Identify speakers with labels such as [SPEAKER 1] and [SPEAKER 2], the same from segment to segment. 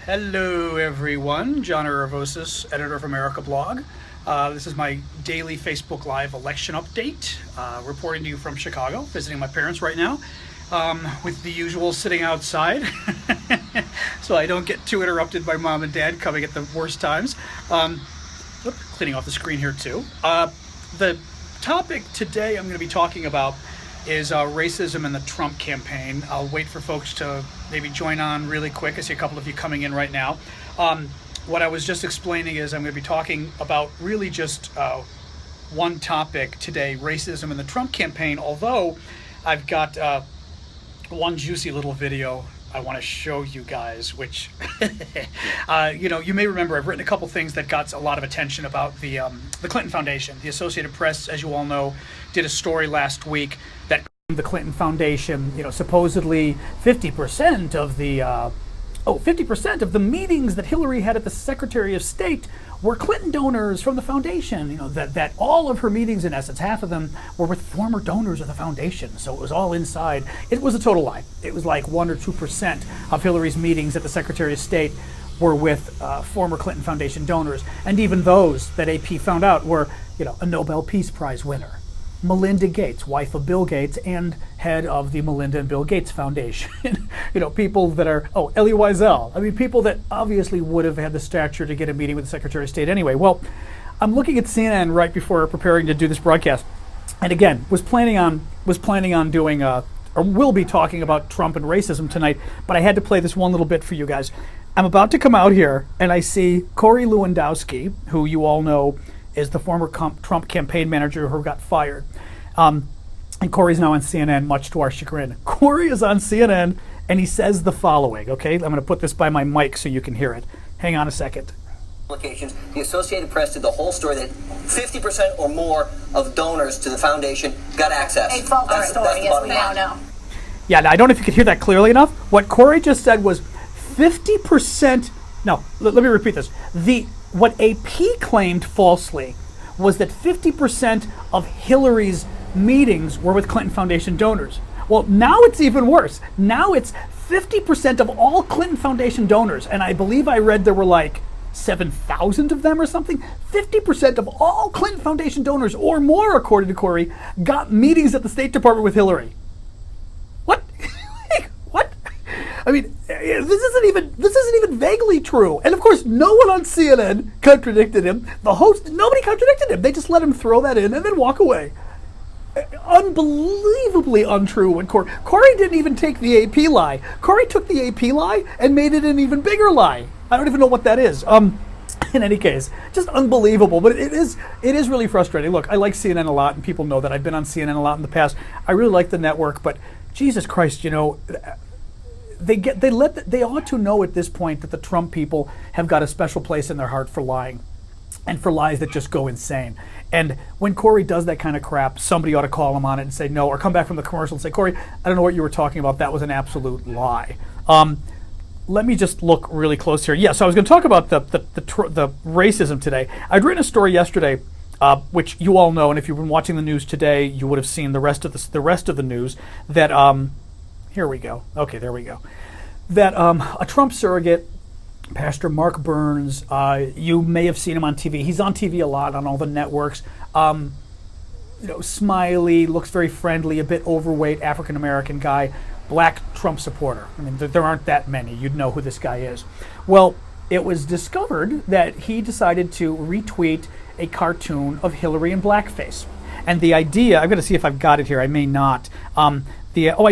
[SPEAKER 1] Hello everyone, John Aravosis, editor of AMERICAblog. This is my daily Facebook Live election update, reporting to you from Chicago, visiting my parents right now, with the usual sitting outside, so I don't get too interrupted by mom and dad coming at the worst times. Cleaning off the screen here too. The topic today I'm going to be talking about is racism in the Trump campaign. I'll wait for folks to maybe join on really quick. I see a couple of you coming in right now. What I was just explaining is I'm going to be talking about really just one topic today, racism in the Trump campaign, although I've got one juicy little video I want to show you guys, which, you may remember I've written a couple things that got a lot of attention about the Clinton Foundation. The Associated Press, as you all know, did a story last week that the Clinton Foundation, supposedly 50% of the 50% of the meetings that Hillary had at the Secretary of State were Clinton donors from the foundation. That all of her meetings, in essence, half of them were with former donors of the foundation. So it was all inside. It was a total lie. It was like 1 or 2% of Hillary's meetings at the Secretary of State were with former Clinton Foundation donors. And even those that AP found out were, a Nobel Peace Prize winner, Melinda Gates, wife of Bill Gates and head of the Melinda and Bill Gates Foundation. People that are, Elie Wiesel. I mean, people that obviously would have had the stature to get a meeting with the Secretary of State anyway. Well, I'm looking at CNN right before preparing to do this broadcast, and again, was planning on doing or will be talking about Trump and racism tonight, but I had to play this one little bit for you guys. I'm about to come out here, and I see Corey Lewandowski, who you all know is the former Trump campaign manager who got fired. And Corey's now on CNN, much to our chagrin. Corey is on CNN, and he says the following, okay? I'm going to put this by my mic so you can hear it. Hang on a second.
[SPEAKER 2] The Associated Press did the whole story that 50% or more of donors to the foundation got access.
[SPEAKER 3] A false story, yes, no.
[SPEAKER 1] Yeah, now, I don't know if you could hear that clearly enough. What Corey just said was 50%, no, let me repeat this. What AP claimed falsely was that 50% of Hillary's meetings were with Clinton Foundation donors. Well, now it's even worse. Now it's 50% of all Clinton Foundation donors, and I believe I read there were like 7,000 of them or something. 50% of all Clinton Foundation donors, or more, according to Corey, got meetings at the State Department with Hillary. What? What? I mean, this isn't even vaguely true. And of course, no one on CNN contradicted him. The host, nobody contradicted him. They just let him throw that in and then walk away. Unbelievably untrue. When Corey didn't even take the AP lie. Corey took the AP lie and made it an even bigger lie. I don't even know what that is. In any case, just unbelievable. But it is really frustrating. Look, I like CNN a lot, and people know that. I've been on CNN a lot in the past. I really like the network, but Jesus Christ, they ought to know at this point that the Trump people have got a special place in their heart for lying, and for lies that just go insane. And when Corey does that kind of crap, somebody ought to call him on it and say no, or come back from the commercial and say, Corey, I don't know what you were talking about. That was an absolute lie. Let me just look really close here. Yeah, so I was going to talk about the racism today. I'd written a story yesterday, which you all know, and if you've been watching the news today, you would have seen the rest of the news. That here we go. Okay, there we go. That a Trump surrogate, Pastor Mark Burns, you may have seen him on TV. He's on TV a lot on all the networks. Smiley, looks very friendly, a bit overweight, African-American guy, black Trump supporter. I mean, there aren't that many. You'd know who this guy is. Well, it was discovered that he decided to retweet a cartoon of Hillary in blackface. And the idea, I'm going to see if I've got it here. I may not. I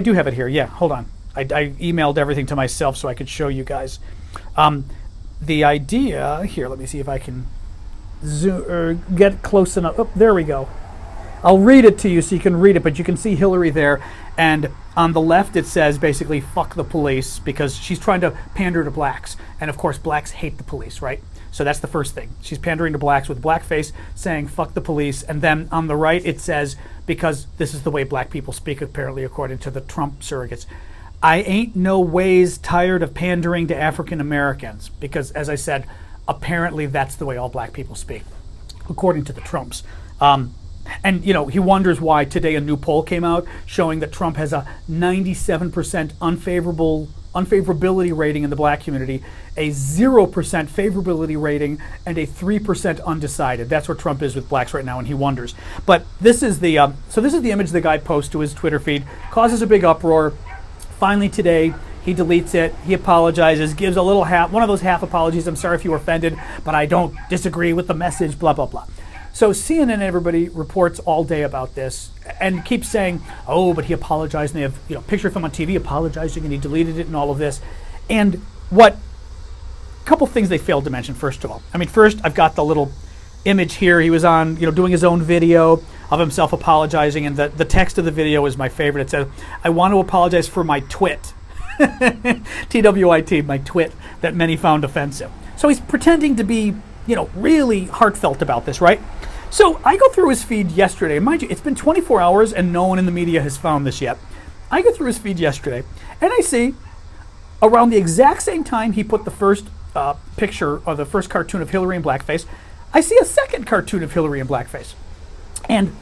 [SPEAKER 1] do have it here. Yeah, hold on. I emailed everything to myself so I could show you guys. The idea here, let me see if I can get close enough. Oh, there we go. I'll read it to you so you can read it, but you can see Hillary there, and on the left it says basically fuck the police, because she's trying to pander to blacks, and of course blacks hate the police, right? So that's the first thing. She's pandering to blacks with blackface, saying fuck the police, and then on the right it says, because this is the way black people speak apparently according to the Trump surrogates, I ain't no ways tired of pandering to African Americans, because as I said, apparently that's the way all black people speak, according to the Trumps. And, he wonders why today a new poll came out showing that Trump has a 97% unfavorable unfavorability rating in the black community, a 0% favorability rating, and a 3% undecided. That's where Trump is with blacks right now, and he wonders. But this is the image the guy posts to his Twitter feed, causes a big uproar. Finally today, he deletes it, he apologizes, gives a little one of those half apologies. I'm sorry if you were offended, but I don't disagree with the message, blah, blah, blah. So CNN and everybody reports all day about this and keeps saying, oh, but he apologized, and they have a picture of him on TV apologizing, and he deleted it and all of this. And a couple things they failed to mention, first of all. I mean, first, I've got the little image here. He was on, doing his own video of himself apologizing, and the text of the video is my favorite. It says, I want to apologize for my twit. TWIT, my twit that many found offensive. So he's pretending to be, really heartfelt about this, right? So I go through his feed yesterday. Mind you, it's been 24 hours and no one in the media has found this yet. I go through his feed yesterday and I see around the exact same time he put the first picture or the first cartoon of Hillary in blackface, I see a second cartoon of Hillary in blackface. And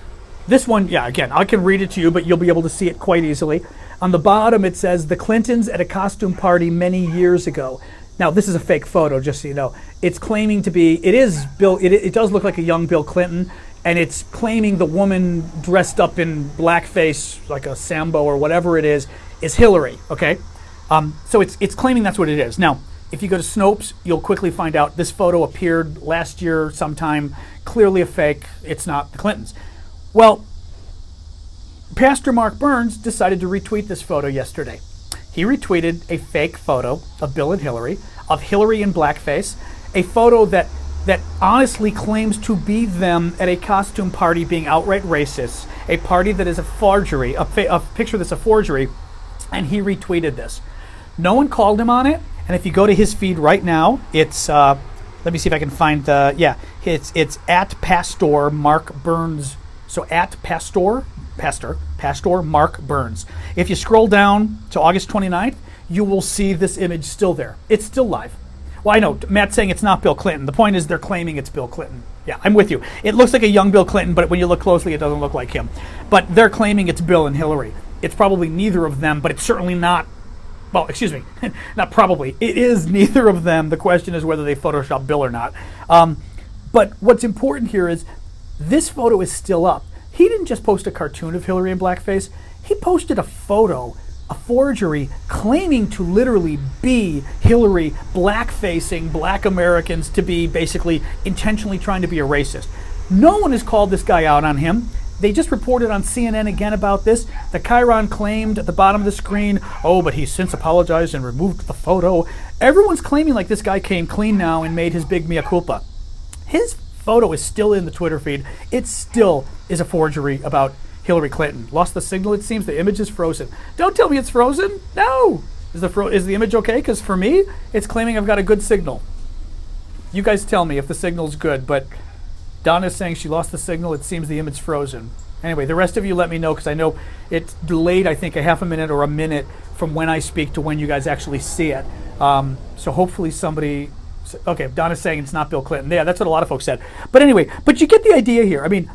[SPEAKER 1] this one, again, I can read it to you, but you'll be able to see it quite easily. On the bottom, it says, the Clintons at a costume party many years ago. Now, this is a fake photo, just so you know. It's claiming to be, it does look like a young Bill Clinton, and it's claiming the woman dressed up in blackface, like a Sambo or whatever it is Hillary, okay? So it's claiming that's what it is. Now, if you go to Snopes, you'll quickly find out this photo appeared last year sometime, clearly a fake, it's not the Clintons. Well, Pastor Mark Burns decided to retweet this photo yesterday. He retweeted a fake photo of Bill and Hillary, of Hillary in blackface, a photo that honestly claims to be them at a costume party being outright racist, a party that is a forgery, a picture that's a forgery, and he retweeted this. No one called him on it, and if you go to his feed right now, it's, let me see if I can find it's at Pastor Mark Burns. So at Pastor Mark Burns. If you scroll down to August 29th, you will see this image still there. It's still live. Well, I know, Matt's saying it's not Bill Clinton. The point is they're claiming it's Bill Clinton. Yeah, I'm with you. It looks like a young Bill Clinton, but when you look closely, it doesn't look like him. But they're claiming it's Bill and Hillary. It's probably neither of them, but it's certainly not, well, excuse me, not probably. It is neither of them. The question is whether they Photoshopped Bill or not. But what's important here is this photo is still up. He didn't just post a cartoon of Hillary in blackface. He posted a photo, a forgery, claiming to literally be Hillary blackfacing black Americans to be basically intentionally trying to be a racist. No one has called this guy out on him. They just reported on CNN again about this. The Chiron claimed at the bottom of the screen, oh, but he's since apologized and removed the photo. Everyone's claiming like this guy came clean now and made his big mea culpa. His photo is still in the Twitter feed. It still is a forgery about Hillary Clinton. Lost the signal, it seems. The image is frozen. Don't tell me it's frozen. No. Is the image okay? Because for me, it's claiming I've got a good signal. You guys tell me if the signal's good, but Donna's saying she lost the signal. It seems the image frozen. Anyway, the rest of you let me know, because I know it's delayed, I think, a half a minute or a minute from when I speak to when you guys actually see it. So hopefully somebody... Okay, Donna's saying it's not Bill Clinton. Yeah, that's what a lot of folks said. But anyway, but you get the idea here. I mean,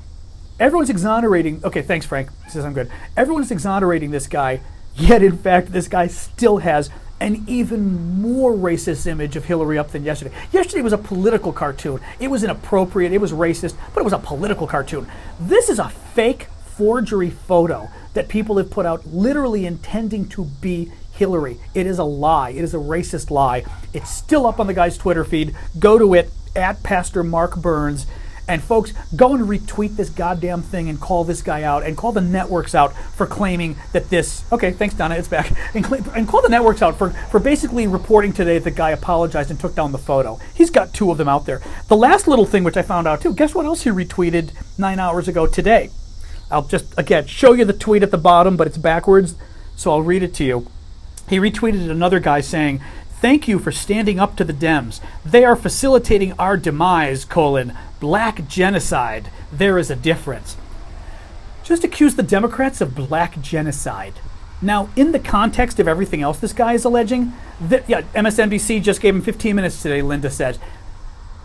[SPEAKER 1] everyone's exonerating... Okay, thanks, Frank. He says I'm good. Everyone's exonerating this guy, yet in fact, this guy still has an even more racist image of Hillary up than yesterday. Yesterday was a political cartoon. It was inappropriate, it was racist, but it was a political cartoon. This is a fake forgery photo that people have put out literally intending to be Hillary. It is a lie. It is a racist lie. It's still up on the guy's Twitter feed. Go to it, at Pastor Mark Burns. And folks, go and retweet this goddamn thing and call this guy out and call the networks out for claiming that this... Okay, thanks, Donna, it's back. And call the networks out for basically reporting today that the guy apologized and took down the photo. He's got two of them out there. The last little thing which I found out too, guess what else he retweeted 9 hours ago today? I'll just, again, show you the tweet at the bottom, but it's backwards, so I'll read it to you. He retweeted another guy saying, "Thank you for standing up to the Dems. They are facilitating our demise, black genocide. There is a difference." Just accused the Democrats of black genocide. Now, in the context of everything else this guy is alleging, MSNBC just gave him 15 minutes today, Linda said.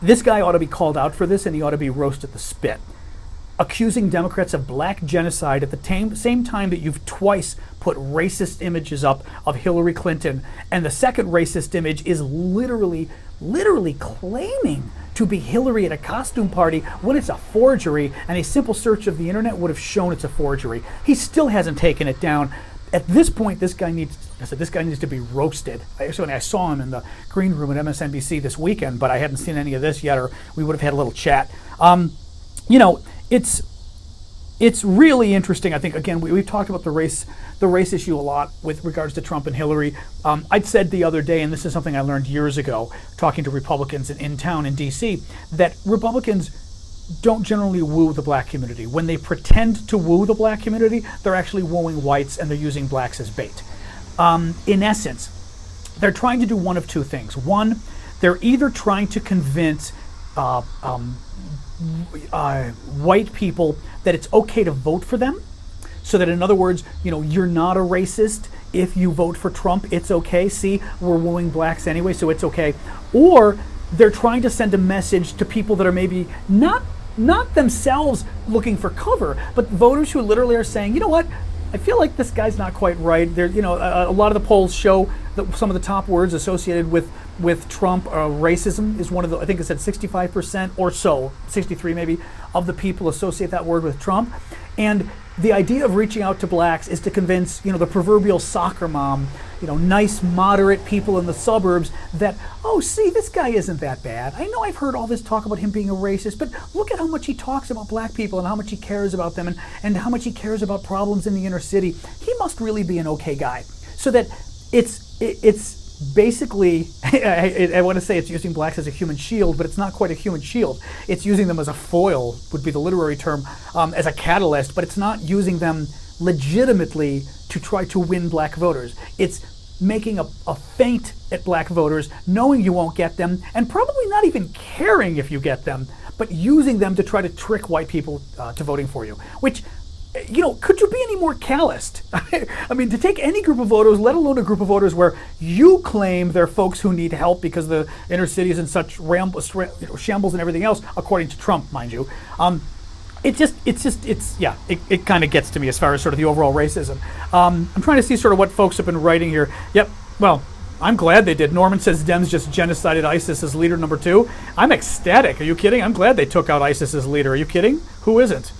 [SPEAKER 1] This guy ought to be called out for this and he ought to be roasted the spit. accusing Democrats of black genocide at the same time that you've twice put racist images up of Hillary Clinton, and the second racist image is literally claiming to be Hillary at a costume party when it's a forgery, and a simple search of the internet would have shown it's a forgery. He still hasn't taken it down. At this point, this guy needs to be roasted. I saw him in the green room at MSNBC this weekend, but I hadn't seen any of this yet, or we would have had a little chat. You know, it's really interesting. I think, again, we've talked about the race issue a lot with regards to Trump and Hillary. I'd said the other day, and this is something I learned years ago, talking to Republicans in town in D.C., that Republicans don't generally woo the black community. When they pretend to woo the black community, they're actually wooing whites, and they're using blacks as bait. In essence, they're trying to do one of two things. One, they're either trying to convince white people that it's okay to vote for them, so that, in other words, you know, you're not a racist if you vote for Trump. It's okay. See, we're wooing blacks anyway, so it's okay. Or they're trying to send a message to people that are maybe not themselves looking for cover, but voters who literally are saying, you know what, I feel like this guy's not quite right. There, you know, a lot of the polls show that some of the top words associated with Trump, racism is one of the, I think it said 65% or so, 63 maybe, of the people associate that word with Trump. And the idea of reaching out to blacks is to convince, you know, the proverbial soccer mom, you know, nice, moderate people in the suburbs that, oh, see, this guy isn't that bad. I know I've heard all this talk about him being a racist, but look at how much he talks about black people and how much he cares about them and how much he cares about problems in the inner city. He must really be an okay guy. So that it's basically, I want to say it's using blacks as a human shield, but it's not quite a human shield. It's using them as a foil, would be the literary term, as a catalyst, but it's not using them legitimately to try to win black voters. It's making a feint at black voters, knowing you won't get them, and probably not even caring if you get them, but using them to try to trick white people to voting for you, which, you know, could you be any more calloused? I mean, to take any group of voters, let alone a group of voters where you claim they're folks who need help because the inner city is in such shambles and everything else, according to Trump, mind you. It kind of gets to me as far as sort of the overall racism. I'm trying to see sort of what folks have been writing here. Yep, well, I'm glad they did. Norman says Dems just genocided ISIS as leader number 2. I'm ecstatic. Are you kidding? I'm glad they took out ISIS as leader. Are you kidding? Who isn't?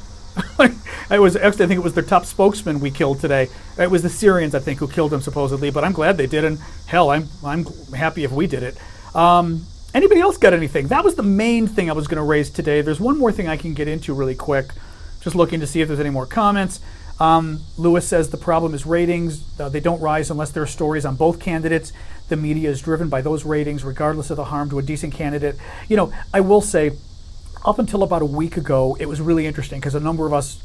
[SPEAKER 1] I think it was their top spokesman we killed today. It was the Syrians, I think, who killed him supposedly, but I'm glad they did, and hell, I'm happy if we did it. Anybody else got anything? That was the main thing I was going to raise today. There's one more thing I can get into really quick. Just looking to see if there's any more comments. Lewis says the problem is ratings. They don't rise unless there are stories on both candidates. The media is driven by those ratings, regardless of the harm to a decent candidate. You know, I will say, up until about a week ago, it was really interesting because a number of us,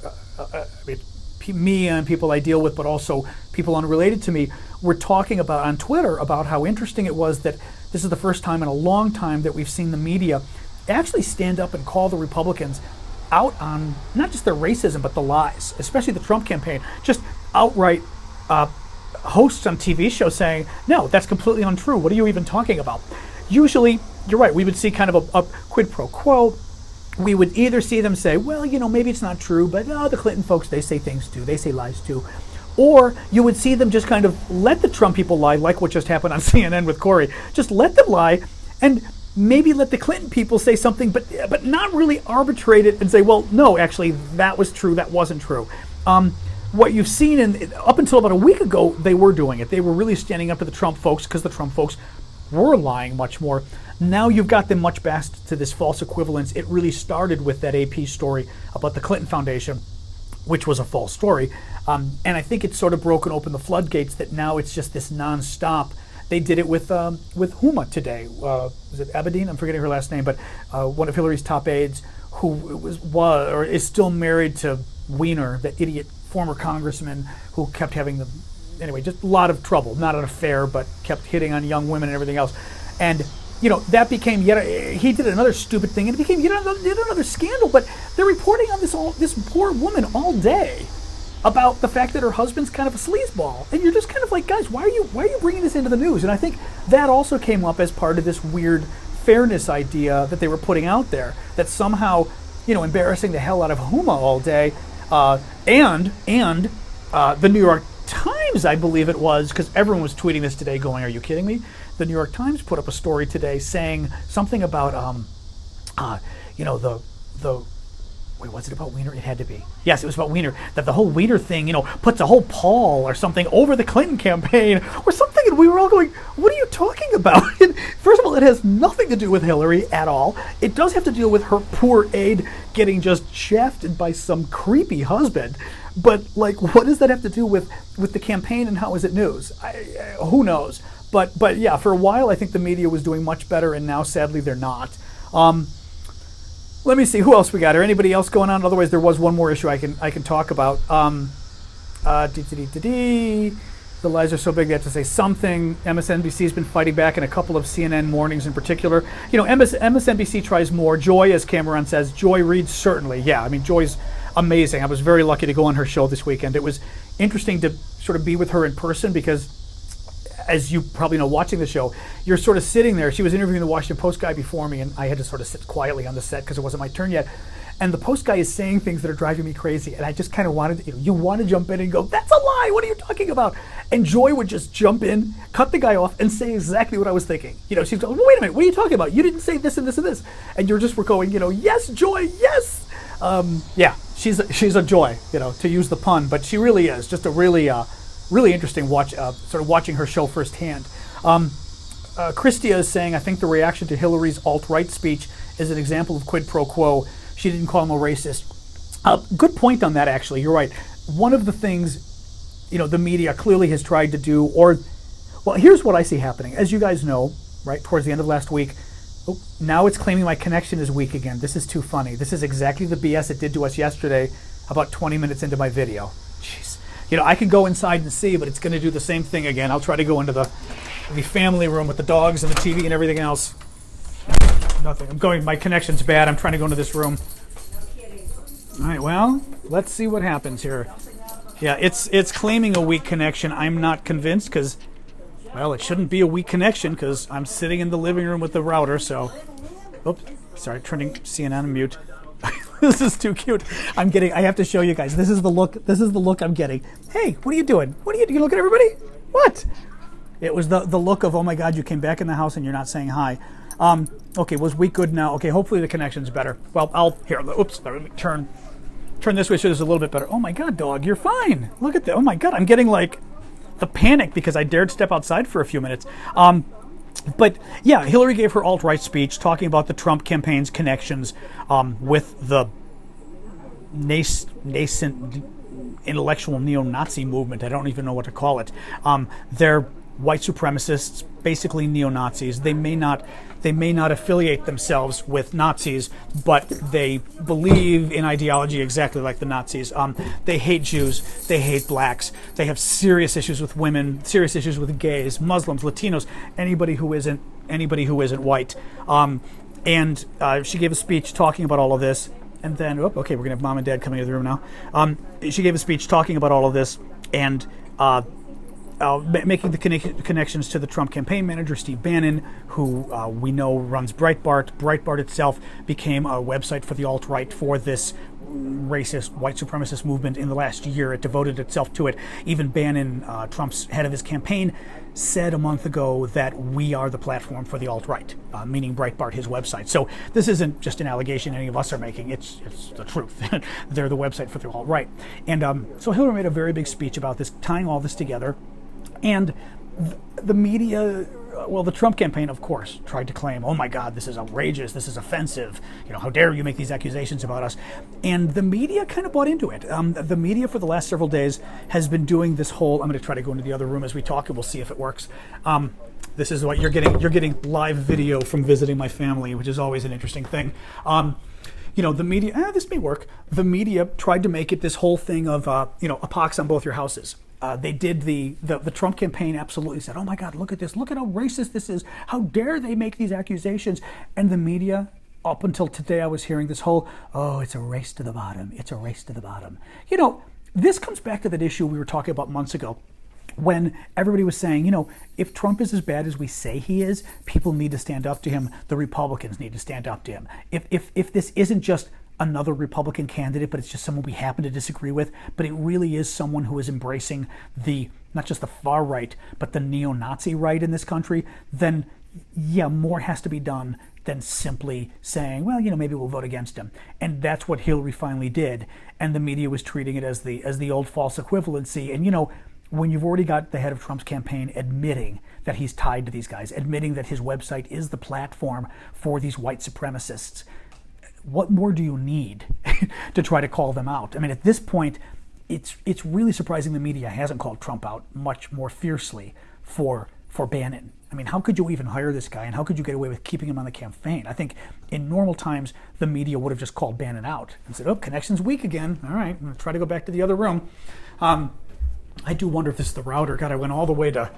[SPEAKER 1] me and people I deal with, but also people unrelated to me, were talking about on Twitter about how interesting it was that this is the first time in a long time that we've seen the media actually stand up and call the Republicans out on not just their racism, but the lies, especially the Trump campaign. Just outright hosts on TV shows saying, no, that's completely untrue. What are you even talking about? Usually, you're right, we would see kind of a quid pro quo. We would either see them say, well, you know, maybe it's not true, but the Clinton folks, they say things too. They say lies too. Or you would see them just kind of let the Trump people lie, like what just happened on CNN with Corey. Just let them lie and maybe let the Clinton people say something, but not really arbitrate it and say, well, no, actually, that was true, that wasn't true. What you've seen up until about a week ago, they were doing it. They were really standing up to the Trump folks because the Trump folks were lying much more. Now you've got them much back to this false equivalence. It really started with that AP story about the Clinton Foundation, which was a false story. And I think it's sort of broken open the floodgates that now it's just this nonstop. They did it with Huma today. Was it Abedin? I'm forgetting her last name, but one of Hillary's top aides who is still married to Weiner, that idiot former congressman who kept having just a lot of trouble. Not an affair, but kept hitting on young women and everything else. And you know, that became he did another stupid thing, and it became yet another scandal. But they're reporting on this poor woman all day about the fact that her husband's kind of a sleazeball, and you're just kind of like, guys, why are you bringing this into the news? And I think that also came up as part of this weird fairness idea that they were putting out there, that somehow embarrassing the hell out of Huma all day, and the New York Times, I believe it was, because everyone was tweeting this today going, are you kidding me? The New York Times put up a story today saying something about, wait, was it about Weiner? It had to be. Yes, it was about Weiner. That the whole Weiner thing, puts a whole pall or something over the Clinton campaign or something. And we were all going, what are you talking about? And first of all, it has nothing to do with Hillary at all. It does have to deal with her poor aide getting just shafted by some creepy husband. But, what does that have to do with the campaign, and how is it news? Who knows? But yeah, for a while, I think the media was doing much better, and now, sadly, they're not. Let me see, who else we got? Or anybody else going on? Otherwise, there was one more issue I can talk about. The lies are so big they have to say something. MSNBC's been fighting back in a couple of CNN mornings in particular. MSNBC tries more. Joy, as Cameron says, Joy Reid, certainly. Yeah, I mean, Joy's amazing. I was very lucky to go on her show this weekend. It was interesting to sort of be with her in person because, as you probably know, watching the show, you're sort of sitting there. She was interviewing the Washington Post guy before me, and I had to sort of sit quietly on the set because it wasn't my turn yet. And the Post guy is saying things that are driving me crazy, and I just kind of wanted to, you want to jump in and go, that's a lie, what are you talking about? And Joy would just jump in, cut the guy off, and say exactly what I was thinking. She's going, wait a minute, what are you talking about? You didn't say this and this and this. And we're going, yes, Joy, yes. Yeah, she's a joy, to use the pun, but she really is just a really interesting watch, sort of watching her show firsthand. Christia is saying, I think the reaction to Hillary's alt-right speech is an example of quid pro quo. She didn't call him a racist. Good point on that, actually. You're right. One of the things, the media clearly has tried to do, well, here's what I see happening. As you guys know, right, towards the end of last week, now it's claiming my connection is weak again. This is too funny. This is exactly the BS it did to us yesterday about 20 minutes into my video. Jeez. I can go inside and see, but it's going to do the same thing again. I'll try to go into the family room with the dogs and the TV and everything else. Nothing. My connection's bad. I'm trying to go into this room. All right, well, let's see what happens here. Yeah, it's claiming a weak connection. I'm not convinced because, well, it shouldn't be a weak connection because I'm sitting in the living room with the router, so... Oops, sorry, turning CNN on mute. This is too cute. I have to show you guys. This is the look I'm getting. Hey, what are you doing? You look at everybody? What? It was the look of, oh my God, you came back in the house and you're not saying hi. Okay, was weak good now? Okay, hopefully the connection's better. Well, let me turn this way so it's a little bit better. Oh my God, dog, you're fine. Look at that. Oh my God, I'm getting the panic because I dared step outside for a few minutes. But yeah, Hillary gave her alt-right speech talking about the Trump campaign's connections with the nascent intellectual neo-Nazi movement. I don't even know what to call it. They're white supremacists, basically neo-Nazis. They may not affiliate themselves with Nazis, but they believe in ideology exactly like the Nazis. They hate Jews. They hate blacks. They have serious issues with women, serious issues with gays, Muslims, Latinos, anybody who isn't white. And she gave a speech talking about all of this. And then, okay, we're gonna have mom and dad coming into the room now. She gave a speech talking about all of this and making the connections to the Trump campaign manager, Steve Bannon, who we know runs Breitbart. Breitbart itself became a website for the alt-right for this racist, white supremacist movement in the last year. It devoted itself to it. Even Bannon, Trump's head of his campaign, said a month ago that we are the platform for the alt-right, meaning Breitbart, his website. So this isn't just an allegation any of us are making. It's the truth. They're the website for the alt-right. And so Hillary made a very big speech about this, tying all this together. And the media, well, the Trump campaign, of course, tried to claim, oh my God, this is outrageous, this is offensive, how dare you make these accusations about us? And the media kind of bought into it. The media for the last several days has been doing this whole, I'm going to try to go into the other room as we talk and we'll see if it works. This is what you're getting live video from visiting my family, which is always an interesting thing. The media, this may work. The media tried to make it this whole thing of, a pox on both your houses. They did the Trump campaign absolutely said, oh my God, look at this. Look at how racist this is. How dare they make these accusations? And the media, up until today, I was hearing this whole, oh, it's a race to the bottom. It's a race to the bottom. This comes back to that issue we were talking about months ago when everybody was saying, if Trump is as bad as we say he is, people need to stand up to him. The Republicans need to stand up to him. If this isn't just another Republican candidate, but it's just someone we happen to disagree with, but it really is someone who is embracing not just the far right, but the neo-Nazi right in this country, then yeah, more has to be done than simply saying, well, maybe we'll vote against him. And that's what Hillary finally did. And the media was treating it as the old false equivalency. And when you've already got the head of Trump's campaign admitting that he's tied to these guys, admitting that his website is the platform for these white supremacists, what more do you need to try to call them out? I mean, at this point, it's really surprising the media hasn't called Trump out much more fiercely for Bannon. I mean, how could you even hire this guy, and how could you get away with keeping him on the campaign? I think in normal times, the media would have just called Bannon out and said, oh, connection's weak again. All right, I'm going to try to go back to the other room. I do wonder if this is the router. God, I went all the way to...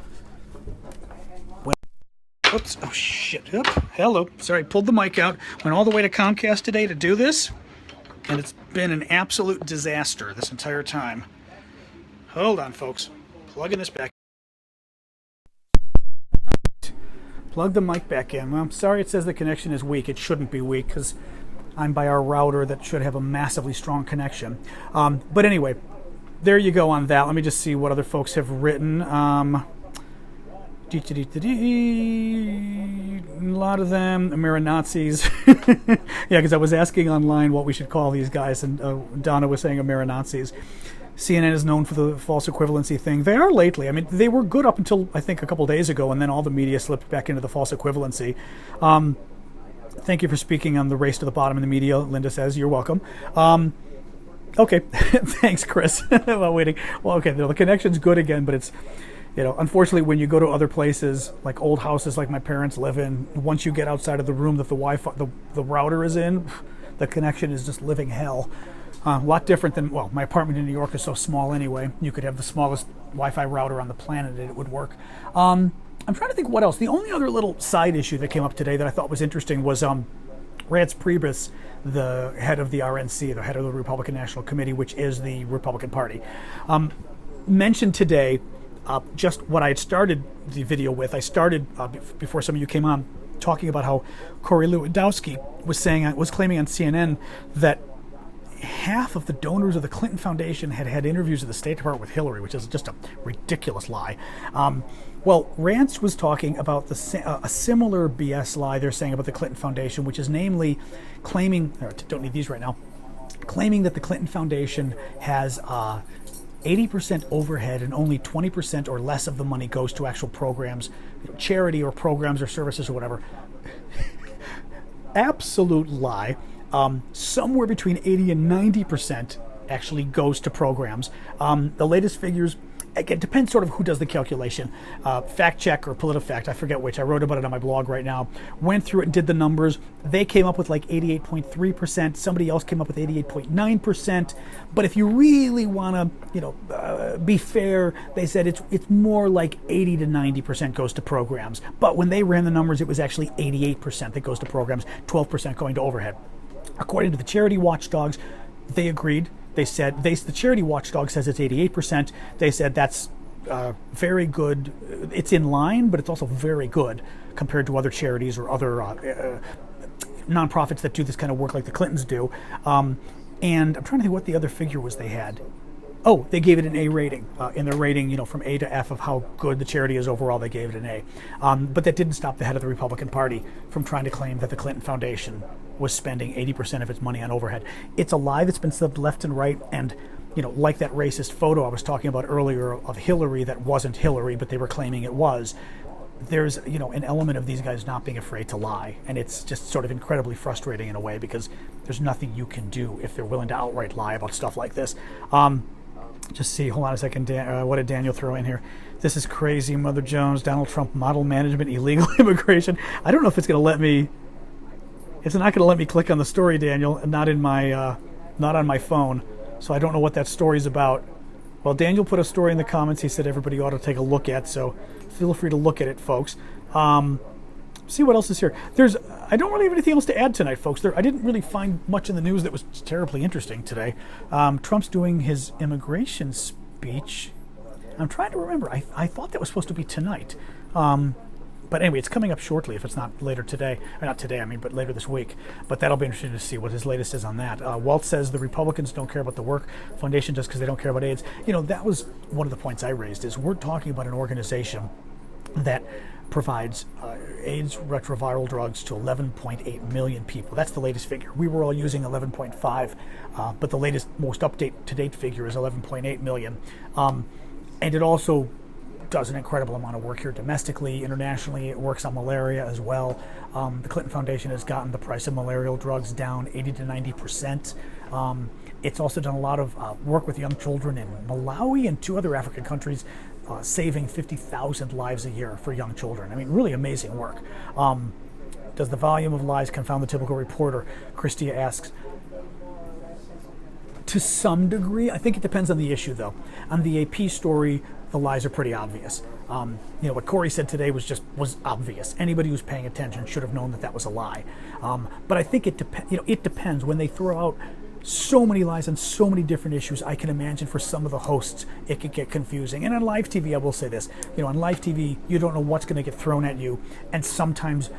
[SPEAKER 1] Oops, oh shit, Oop. Hello, sorry, pulled the mic out. Went all the way to Comcast today to do this, and it's been an absolute disaster this entire time. Hold on, folks. Plugging this back. Plug the mic back in. Well, I'm sorry it says the connection is weak. It shouldn't be weak because I'm by our router that should have a massively strong connection. But anyway, there you go on that. Let me just see what other folks have written. A lot of them, AmeriNazis. Yeah, because I was asking online what we should call these guys, and Donna was saying AmeriNazis. CNN is known for the false equivalency thing. They are lately. I mean, they were good up until, I think, a couple days ago, and then all the media slipped back into the false equivalency. Thank you for speaking on the race to the bottom in the media, Linda says. You're welcome. Okay, thanks, Chris. While waiting. Well, okay, the connection's good again, but it's, unfortunately, when you go to other places, like old houses like my parents live in, once you get outside of the room that the Wi-Fi, the router is in, the connection is just living hell. A lot different than, well, my apartment in New York is so small anyway. You could have the smallest Wi-Fi router on the planet and it would work. I'm trying to think what else. The only other little side issue that came up today that I thought was interesting was Reince Priebus, the head of the RNC, the head of the Republican National Committee, which is the Republican Party, mentioned today just what I had started the video with. I started, before some of you came on, talking about how Corey Lewandowski was claiming on CNN that half of the donors of the Clinton Foundation had interviews at the State Department with Hillary, which is just a ridiculous lie. Well, Rance was talking about a similar BS lie they're saying about the Clinton Foundation, which is namely claiming, don't need these right now, claiming that the Clinton Foundation has 80% overhead and only 20% or less of the money goes to actual programs, charity or programs or services or whatever. Absolute lie. Somewhere between 80 and 90% actually goes to programs. The latest figures, it depends sort of who does the calculation. Fact Check or PolitiFact, I forget which. I wrote about it on my blog right now. Went through it and did the numbers. They came up with like 88.3%. Somebody else came up with 88.9%. But if you really want to, be fair, they said it's more like 80 to 90% goes to programs. But when they ran the numbers, it was actually 88% that goes to programs, 12% going to overhead. According to the charity watchdogs, they agreed. They said, the charity watchdog says it's 88%. They said that's very good. It's in line, but it's also very good compared to other charities or other nonprofits that do this kind of work like the Clintons do. And I'm trying to think what the other figure was they had. Oh, they gave it an A rating. In their rating, from A to F of how good the charity is overall, they gave it an A. But that didn't stop the head of the Republican Party from trying to claim that the Clinton Foundation was spending 80% of its money on overhead. It's a lie that's been subbed left and right, and like that racist photo I was talking about earlier of Hillary that wasn't Hillary, but they were claiming it was. There's an element of these guys not being afraid to lie, and it's just sort of incredibly frustrating in a way because there's nothing you can do if they're willing to outright lie about stuff like this. Just see, hold on a second, what did Daniel throw in here? This is crazy, Mother Jones, Donald Trump model management, illegal immigration. I don't know if it's going to let me, it's not going to let me click on the story, Daniel, not in my, not on my phone, so I don't know what that story's about. Well, Daniel put a story in the comments he said everybody ought to take a look at, so feel free to look at it, folks. See what else is here. I don't really have anything else to add tonight, folks. I didn't really find much in the news that was terribly interesting today. Trump's doing his immigration speech. I'm trying to remember. I thought that was supposed to be tonight. But anyway, it's coming up shortly, if it's not later today. Or not today, I mean, but later this week. But that'll be interesting to see what his latest is on that. Walt says the Republicans don't care about the work foundation just because they don't care about AIDS. You know, that was one of the points I raised, is we're talking about an organization that provides AIDS retroviral drugs to 11.8 million people. That's the latest figure. We were all using 11.5, but the latest, most up-to-date figure is 11.8 million. And it also does an incredible amount of work here domestically, internationally. It works on malaria as well. The Clinton Foundation has gotten the price of malarial drugs down 80 to 90%. It's also done a lot of work with young children in Malawi and 2 other African countries, saving 50,000 lives a year for young children. I mean, really amazing work. Does the volume of lies confound the typical reporter? Christia asks. To some degree. I think it depends on the issue, though. On the AP story, the lies are pretty obvious. You know, what Corey said today was obvious. Anybody who's paying attention should have known that that was a lie. But I think it depends. When they throw out so many lies on so many different issues, I can imagine for some of the hosts it could get confusing. And on live TV, I will say this, you know, on live TV, you don't know what's going to get thrown at you, and sometimes,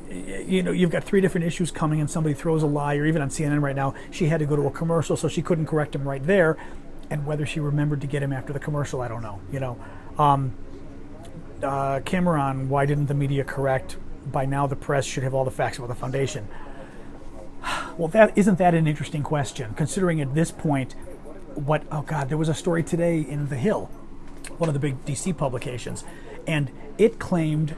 [SPEAKER 1] you know, you've got 3 different issues coming and somebody throws a lie. Or even on CNN right now, she had to go to a commercial, so she couldn't correct him right there, and whether she remembered to get him after the commercial, I don't know. You know, Cameron, why didn't the media correct? By now the press should have all the facts about the foundation. Well, isn't that an interesting question, considering at this point oh God, there was a story today in The Hill, one of the big DC publications, and it claimed,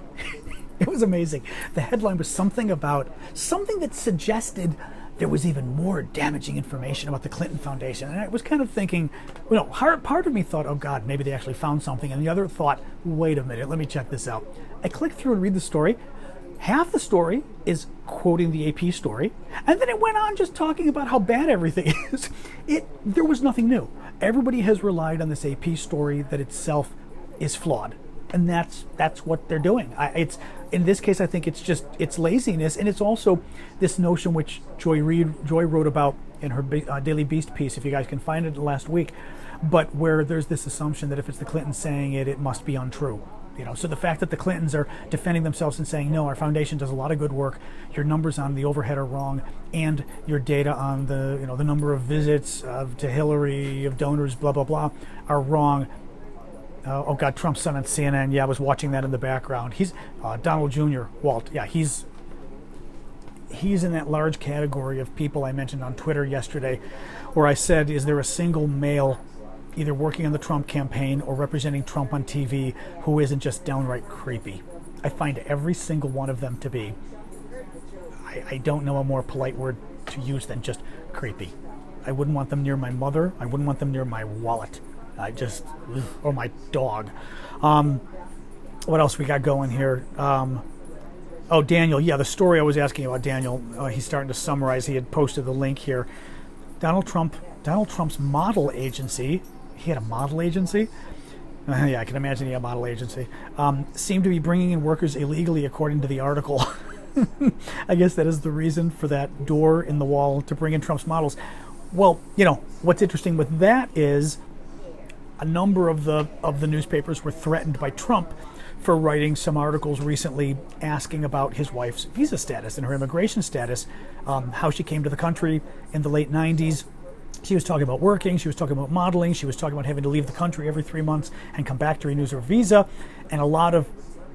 [SPEAKER 1] it was amazing, the headline was something that suggested there was even more damaging information about the Clinton Foundation. And I was kind of thinking, you know, part of me thought, oh God, maybe they actually found something, and the other thought, wait a minute, let me check this out. I clicked through and read the story. Half the story is quoting the AP story, and then it went on just talking about how bad everything is. There was nothing new. Everybody has relied on this AP story that itself is flawed, and that's what they're doing. In this case, I think it's laziness, and it's also this notion which Joy wrote about in her Daily Beast piece, if you guys can find it last week, but where there's this assumption that if it's the Clintons saying it, it must be untrue. You know, so the fact that the Clintons are defending themselves and saying, no, our foundation does a lot of good work, your numbers on the overhead are wrong, and your data on the number of visits to Hillary, of donors, blah, blah, blah, are wrong. Oh God, Trump's son on CNN. Yeah, I was watching that in the background. He's Donald Jr., Walt. Yeah, he's in that large category of people I mentioned on Twitter yesterday, where I said, is there a single male either working on the Trump campaign or representing Trump on TV who isn't just downright creepy? I find every single one of them to be, I don't know a more polite word to use than just creepy. I wouldn't want them near my mother. I wouldn't want them near my wallet. Or my dog. What else we got going here? Oh, Daniel. Yeah, the story I was asking about Daniel, he's starting to summarize. He had posted the link here. Donald Trump's model agency, he had a model agency? Yeah, I can imagine he had a model agency. Seemed to be bringing in workers illegally, according to the article. I guess that is the reason for that door in the wall to bring in Trump's models. Well, you know, what's interesting with that is a number of the newspapers were threatened by Trump for writing some articles recently asking about his wife's visa status and her immigration status, how she came to the country in the late 90s. She was talking about working, she was talking about modeling, she was talking about having to leave the country every 3 months and come back to renew her visa. And a lot of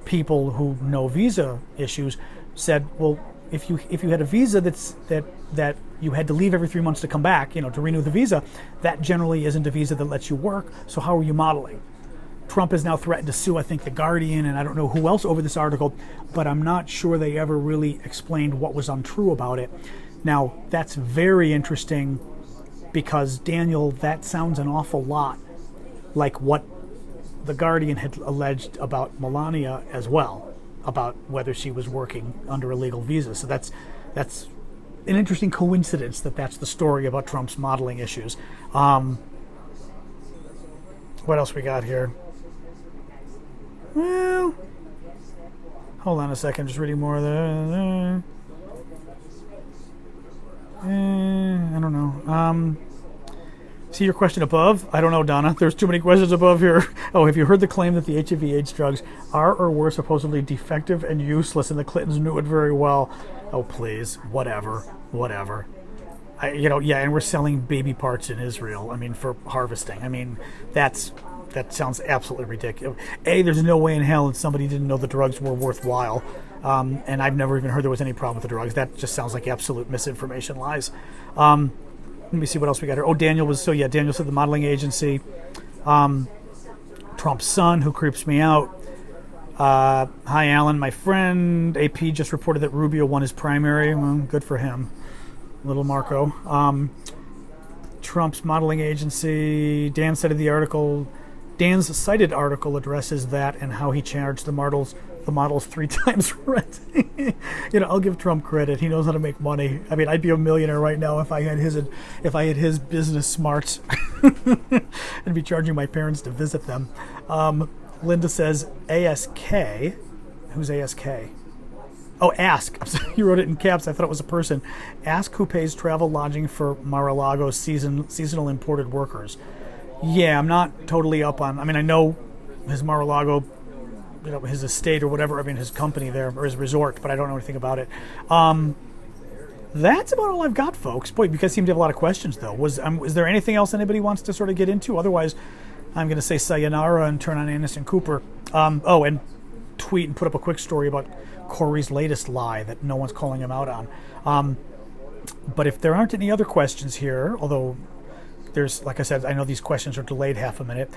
[SPEAKER 1] people who know visa issues said, well, if you had a visa that you had to leave every 3 months to come back, you know, to renew the visa, that generally isn't a visa that lets you work. So how are you modeling? Trump has now threatened to sue, I think, The Guardian, and I don't know who else over this article, but I'm not sure they ever really explained what was untrue about it. Now, that's very interesting because, Daniel, that sounds an awful lot like what The Guardian had alleged about Melania as well, about whether she was working under a legal visa. So that's an interesting coincidence that that's the story about Trump's modeling issues. What else we got here? Well, hold on a second, just reading more of the... I don't know. See your question above? I don't know, Donna. There's too many questions above here. Oh, have you heard the claim that the HIV/AIDS drugs are or were supposedly defective and useless, and the Clintons knew it very well? Oh, please. Whatever. Yeah, and we're selling baby parts in Israel. I mean, for harvesting. I mean, that sounds absolutely ridiculous. There's no way in hell that somebody didn't know the drugs were worthwhile. And I've never even heard there was any problem with the drugs. That just sounds like absolute misinformation, lies. Let me see what else we got here. Oh, Daniel said the modeling agency. Trump's son, who creeps me out. Hi, Alan, my friend. AP just reported that Rubio won his primary. Well, good for him. Little Marco. Trump's modeling agency. Dan's cited article addresses that and how he charged the models 3 times rent. I'll give Trump credit. He knows how to make money. I mean, I'd be a millionaire right now if I had his business smarts and be charging my parents to visit them. Linda says ASK. Who's ASK? Oh, ask. You wrote it in caps. I thought it was a person. Ask who pays travel lodging for Mar-a-Lago's seasonal imported workers. Yeah, I'm not totally up on. I mean, I know his Mar-a-Lago, his estate or whatever. I mean, his company there or his resort, but I don't know anything about it. That's about all I've got, folks. Boy, you guys seem to have a lot of questions, though. Is there anything else anybody wants to sort of get into? Otherwise, I'm going to say sayonara and turn on Anderson Cooper. And tweet and put up a quick story about Corey's latest lie that no one's calling him out on. But if there aren't any other questions here, although there's, like I said, I know these questions are delayed half a minute.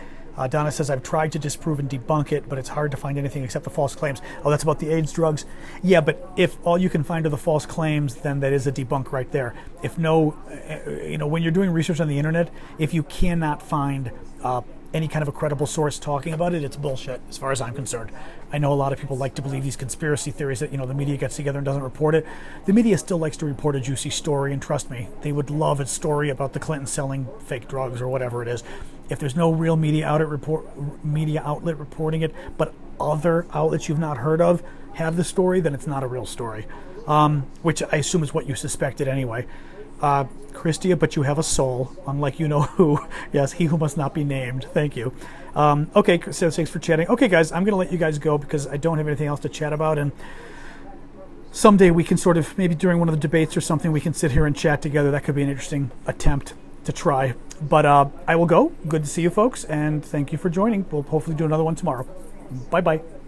[SPEAKER 1] Donna says, I've tried to disprove and debunk it, but it's hard to find anything except the false claims. Oh, that's about the AIDS drugs? Yeah, but if all you can find are the false claims, then that is a debunk right there. If when you're doing research on the internet, if you cannot find any kind of a credible source talking about it, it's bullshit as far as I'm concerned. I know a lot of people like to believe these conspiracy theories that, the media gets together and doesn't report it. The media still likes to report a juicy story, and trust me, they would love a story about the Clintons selling fake drugs or whatever it is. If there's no real media outlet reporting it, but other outlets you've not heard of have the story, then it's not a real story, which I assume is what you suspected anyway. Christia, but you have a soul, unlike you-know-who. Yes, he who must not be named. Thank you. Okay, so thanks for chatting. Okay, guys, I'm going to let you guys go because I don't have anything else to chat about, and someday we can sort of, maybe during one of the debates or something, we can sit here and chat together. That could be an interesting attempt to try. But I will go. Good to see you folks, and thank you for joining. We'll hopefully do another one tomorrow. Bye-bye.